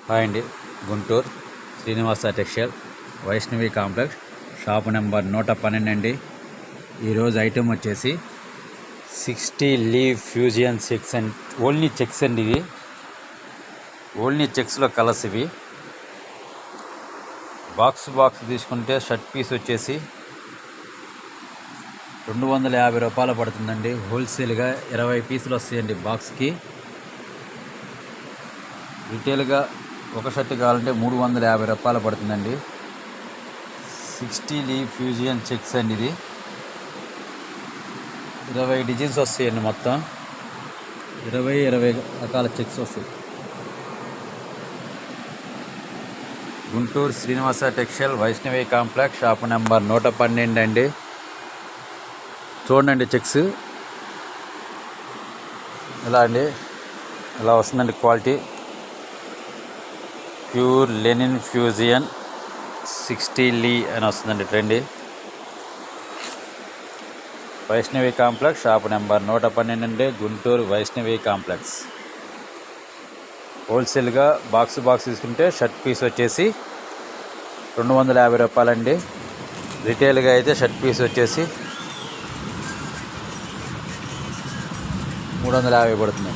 Hi అండి, Guntur Srinivasa textile Vaishnavi complex shop number 112 అండి. ఈరోజు ఐటెం వచ్చేసి 60 leave Fusion checks and only checks అండి. ఇవి ఓన్లీ చెక్స్లో కలర్స్. ఇవి బాక్స్ తీసుకుంటే షర్ట్ పీస్ వచ్చేసి 250 రూపాయలు పడుతుందండి. హోల్సేల్గా 20 పీసులు వస్తాయండి బాక్స్కి. రిటైల్గా ఒక షర్ట్ కావాలంటే 350 రూపాయలు పడుతుందండి. 60 లీవ్ ఫ్యూజియన్ చెక్స్ అండి. ఇది 20 డిజైన్స్ వస్తాయండి. మొత్తం 20 రకాల చెక్స్ వస్తాయి. Guntur Srinivasa textile Vaishnavi complex shop number 112 అండి. చూడండి చెక్స్ ఎలా అండి, ఎలా వస్తుందండి క్వాలిటీ. ప్యూర్ లెనిన్ ఫ్యూజియన్ 60 లీ అని వస్తుందండి trend. Vaishnavi complex shop number 112 అండి, గుంటూరు వైష్ణవి కాంప్లెక్స్. హోల్సేల్గా బాక్స్ తీసుకుంటే షర్ట్ పీస్ వచ్చేసి 250 రూపాయలండి. రిటైల్గా అయితే షర్ట్ పీస్ వచ్చేసి 350 పడుతుంది.